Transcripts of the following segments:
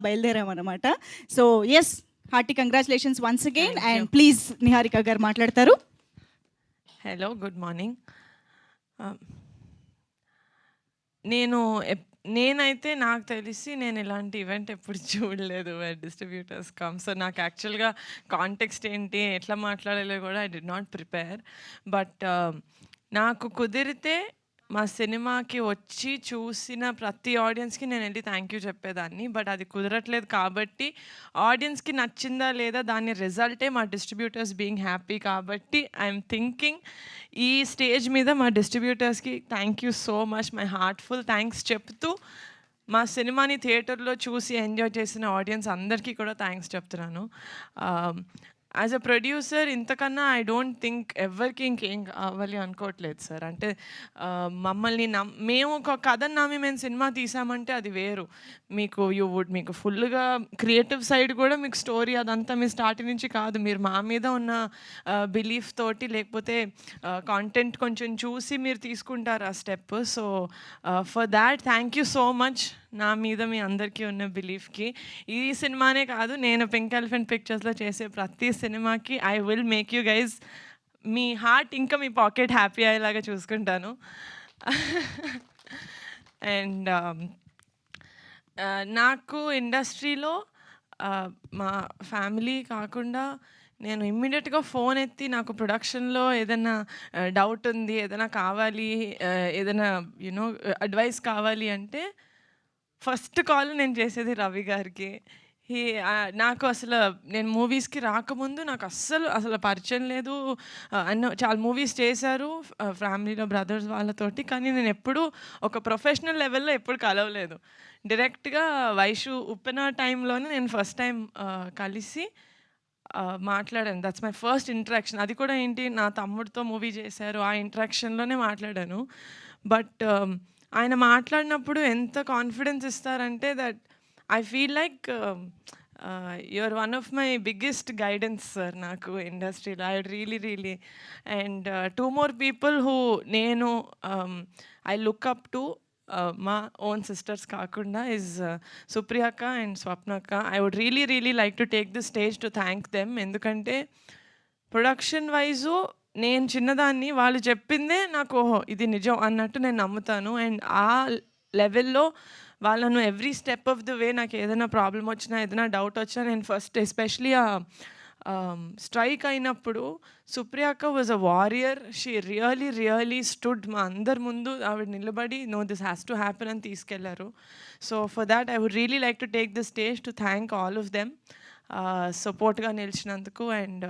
బయలుదేరామన్నమాట. So yes, hearty congratulations once again. Thank and you. Please Niharika garu మాట్లాడతారు. Hello, good morning. నేను నేనైతే నాకు తెలిసి నేను ఇలాంటి ఈవెంట్ ఎప్పుడు చూడలేదు డిస్ట్రిబ్యూటర్స్ కమ్. సో నాకు యాక్చువల్గా కాంటెక్స్ట్ ఏంటి, ఎట్లా మాట్లాడాలో కూడా I did not prepare. But నాకు కుదిరితే మా సినిమాకి వచ్చి చూసిన ప్రతి ఆడియన్స్కి నేను వెళ్ళి థ్యాంక్ యూ చెప్పేదాన్ని. బట్ అది కుదరట్లేదు కాబట్టి ఆడియన్స్కి నచ్చిందా లేదా దాని రిజల్టే మా డిస్ట్రిబ్యూటర్స్ బీయింగ్ హ్యాపీ. కాబట్టి ఐఎమ్ థింకింగ్ ఈ స్టేజ్ మీద మా డిస్ట్రిబ్యూటర్స్కి thank you so much, my heartful thanks చెప్తూ మా సినిమాని థియేటర్లో చూసి ఎంజాయ్ చేసిన ఆడియన్స్ అందరికీ కూడా థ్యాంక్స్ చెప్తున్నాను. యాజ్ అ ప్రొడ్యూసర్ ఇంతకన్నా ఐ డోంట్ థింక్ ఎవరికి ఇంకేం కావాలి అనుకోవట్లేదు సార్. అంటే మమ్మల్ని మేము ఒక కథను నమ్మి మేము సినిమా తీసామంటే అది వేరు. మీకు ఫుల్గా క్రియేటివ్ సైడ్ కూడా మీకు స్టోరీ అదంతా మీ స్టార్టింగ్ నుంచి కాదు, మీరు మా మీద ఉన్న బిలీఫ్ తోటి లేకపోతే కాంటెంట్ కొంచెం చూసి మీరు తీసుకుంటారు ఆ step. So for that thank you so much, నా మీద మీ అందరికీ ఉన్న బిలీఫ్కి. ఈ సినిమానే కాదు, నేను పింక్ ఎలిఫెంట్ పిక్చర్స్లో చేసే ప్రతి సినిమాకి I will make you guys me heart ఇంకా మీ పాకెట్ హ్యాపీ అయ్యేలాగా చూసుకుంటాను. అండ్ నాకు ఇండస్ట్రీలో మా ఫ్యామిలీ కాకుండా నేను ఇమ్మీడియట్గా ఫోన్ ఎత్తి నాకు ప్రొడక్షన్లో ఏదైనా డౌట్ ఉంది, ఏదైనా కావాలి, ఏదైనా యూనో అడ్వైస్ కావాలి అంటే ఫస్ట్ కాల్ నేను చేసేది రవి గారికి. నాకు నేను మూవీస్కి రాకముందు నాకు అసలు పరిచయం లేదు. చాలా మూవీస్ చేశారు ఫ్యామిలీలో బ్రదర్స్ వాళ్ళతోటి, కానీ నేను ఎప్పుడూ ఒక ప్రొఫెషనల్ లెవెల్లో ఎప్పుడు కలవలేదు. డైరెక్ట్గా వైషు ఉప్పెన టైంలోనే నేను ఫస్ట్ టైం కలిసి మాట్లాడాను. That's my first interaction. అది కూడా ఏంటి, నా తమ్ముడితో మూవీ చేశారు, ఆ ఇంటరాక్షన్లోనే మాట్లాడాను. బట్ ఆయన మాట్లాడినప్పుడు ఎంత కాన్ఫిడెన్స్ ఇస్తారంటే that I feel like you are one of my biggest guidance sir నాకు ఇండస్ట్రీలో. I really and two more people who నేను ఐ లుక్ అప్ టు మా ఓన్ సిస్టర్స్ కాకుండా ఇస్ సుప్రియక్క అండ్ స్వప్నక్క. I would really like to take the stage to thank them. ఎందుకంటే production wise నేను చిన్నదాన్ని, వాళ్ళు చెప్పిందే నాకు ఓహో ఇది నిజం అన్నట్టు నేను నమ్ముతాను. అండ్ ఆ లెవెల్లో వాళ్ళను every step of the way నాకు ఏదైనా ప్రాబ్లం వచ్చినా, ఏదైనా డౌట్ వచ్చినా, నేను ఫస్ట్ ఎస్పెషలీ ఆ స్ట్రైక్ అయినప్పుడు సుప్రియక్క was a warrior. She really stood మా అందరి ముందు ఆవిడ నిలబడి no this has to happen అని తీసుకెళ్లారు. So for that I would really like to take the stage to thank all of them సపోర్ట్గా నిలిచినందుకు. And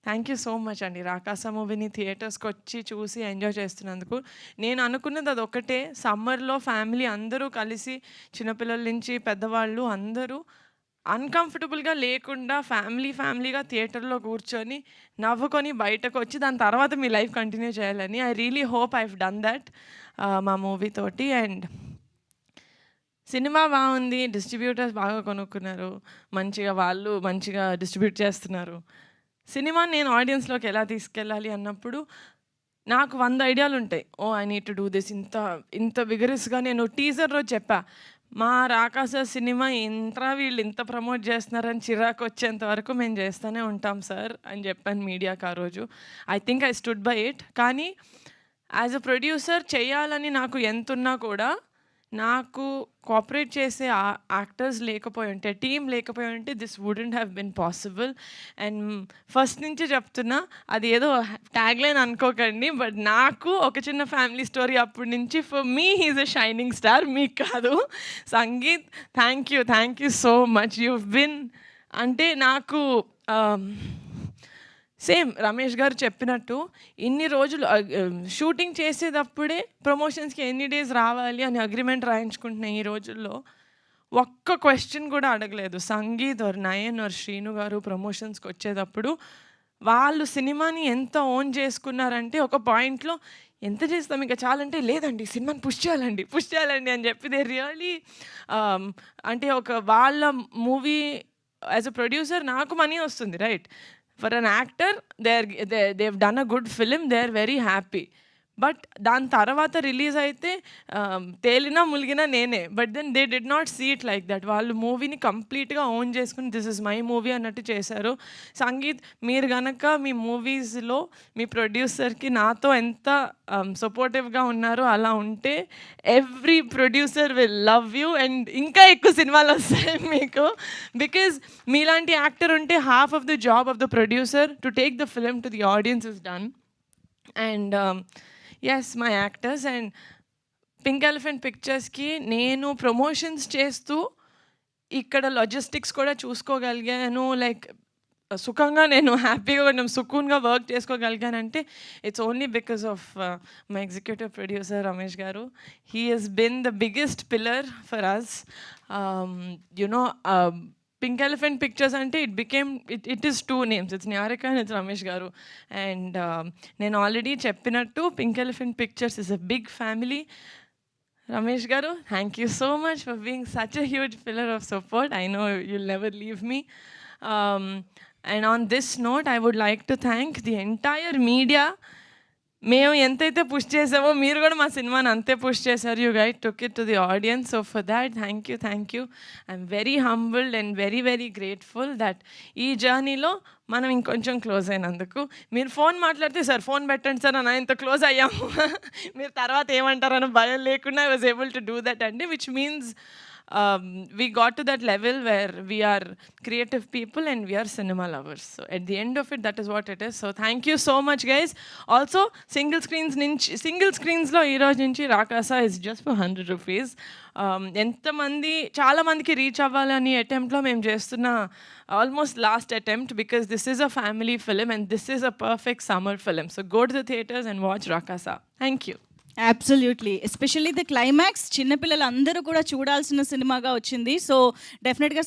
thank you so much అండి, రాకాస మూవీని థియేటర్స్కి వచ్చి చూసి ఎంజాయ్ చేస్తున్నందుకు. నేను అనుకున్నది అది ఒకటే, సమ్మర్లో ఫ్యామిలీ అందరూ కలిసి చిన్నపిల్లల నుంచి పెద్దవాళ్ళు అందరూ అన్కంఫర్టబుల్గా లేకుండా ఫ్యామిలీగా థియేటర్లో కూర్చొని నవ్వుకొని బయటకు వచ్చి దాని తర్వాత మీ లైఫ్ కంటిన్యూ చేయాలని I really hope I done that మా మూవీ తోటి. అండ్ సినిమా బాగుంది, డిస్ట్రిబ్యూటర్స్ బాగా కొనుక్కున్నారు, వాళ్ళు మంచిగా డిస్ట్రిబ్యూట్ చేస్తున్నారు. సినిమాని నేను ఆడియన్స్లోకి ఎలా తీసుకెళ్ళాలి అన్నప్పుడు నాకు 100 ఐడియాలు ఉంటాయి. I need to do this. ఇంత విగరస్గా నేను టీజర్ రోజు చెప్పా, మా రాకాస సినిమా వీళ్ళు ఇంత ప్రమోట్ చేస్తున్నారని చిరాకు వచ్చేంత వరకు మేము చేస్తూనే ఉంటాం సార్ అని చెప్పాను మీడియాకి ఆ రోజు. I think I stood by it. కానీ యాజ్ అ ప్రొడ్యూసర్ చేయాలని నాకు ఎంతున్నా కూడా నాకు కోఆపరేట్ చేసే యాక్టర్స్ లేకపోయి ఉంటే, టీం లేకపోయి ఉంటే this wouldn't have been possible. And first నుంచి చెప్తున్నా, అది ఏదో ట్యాగ్లైన్ అనుకోకండి, బట్ నాకు ఒక చిన్న ఫ్యామిలీ స్టోరీ అప్పటి నుంచి for me he's a shining star, మీకు కాదు. Sangeet thank you so much. You been అంటే నాకు సేమ్ రమేష్ గారు చెప్పినట్టు ఇన్ని రోజులు షూటింగ్ చేసేటప్పుడే ప్రమోషన్స్కి ఎన్ని డేస్ రావాలి అని అగ్రిమెంట్ రాయించుకుంటున్న ఈ రోజుల్లో ఒక్క క్వశ్చన్ కూడా అడగలేదు. సంగీత్ ఆర్ నయన్ ఆర్ శ్రీను గారు ప్రమోషన్స్కి వచ్చేటప్పుడు వాళ్ళు సినిమాని ఎంత ఓన్ చేసుకున్నారంటే ఒక పాయింట్లో ఎంత చేస్తాం ఇంకా చాలంటే, లేదండి సినిమాని పుష్ చేయాలండి అని చెప్పి దే రియలీ అంటే వాళ్ళ మూవీ యాజ్ అ ప్రొడ్యూసర్ నాకు మనీ వస్తుంది, right? For an actor, they've done a good film, they're very happy. But దాని తర్వాత రిలీజ్ అయితే తేలినా ములిగినా నేనే. But then they did not see it like that. వాళ్ళు మూవీని కంప్లీట్గా ఓన్ చేసుకుని దిస్ ఇస్ మై మూవీ అన్నట్టు చేశారు. సంగీత్, మీరు గనక మీ మూవీస్లో మీ ప్రొడ్యూసర్కి నాతో ఎంత సపోర్టివ్గా ఉన్నారో అలా ఉంటే every producer will love you and ఇంకా ఎక్కువ సినిమాలు వస్తాయి మీకు. బికాజ్ మీలాంటి యాక్టర్ ఉంటే half of the job of the producer to take the film to the audience is done. And yes, my actors and pink elephant పిక్చర్స్కి నేను promotions చేస్తూ ఇక్కడ లాజిస్టిక్స్ కూడా చూసుకోగలిగాను. లైక్ సుఖంగా నేను హ్యాపీగా కొంచెం సుకూన్గా వర్క్ చేసుకోగలిగానంటే it's only because of my executive producer Ramesh garu. He has been the biggest pillar for us. You know pink elephant pictures అంటే it is 2 names. It's Niharika and it's Ramesh garu. And నేను ఆల్రెడీ చెప్పినట్టు pink elephant pictures is a big family. Ramesh garu, thank you so much for being such a huge pillar of support. I know you'll never leave me. And on this note I would like to thank the entire media. మేము ఎంతైతే push చేసామో మీరు కూడా మా సినిమాని అంతే push చేశారు. You guide took it to the audience. So for that thank you. I'm very humbled and very very grateful that ఈ జర్నీలో మనం ఇంకొంచెం క్లోజ్ అయినందుకు. మీరు ఫోన్ మాట్లాడితే సార్ ఫోన్ పెట్టండి సార్ అని ఇంత క్లోజ్ అయ్యాము, మీరు తర్వాత ఏమంటారని భయం లేకుండా I was able to do that అండి, which means we got to that level where we are creative people and we are cinema lovers. So at the end of it, that is what it is. So thank you so much guys. Also single screens lo ee roju nunchi Rakasa is just for 100 rupees. ఎంతమంది చాలా మందికి reach అవ్వాలని అటెంప్ట్లో మేము చేస్తున్న almost last attempt, because this is a family film and this is a perfect summer film. So go to the theatres and watch Rakasa. Thank you. Absolutely, especially the climax చిన్నపిల్లలు అందరూ కూడా చూడాల్సిన సినిమాగా వచ్చింది. So డెఫినెట్గా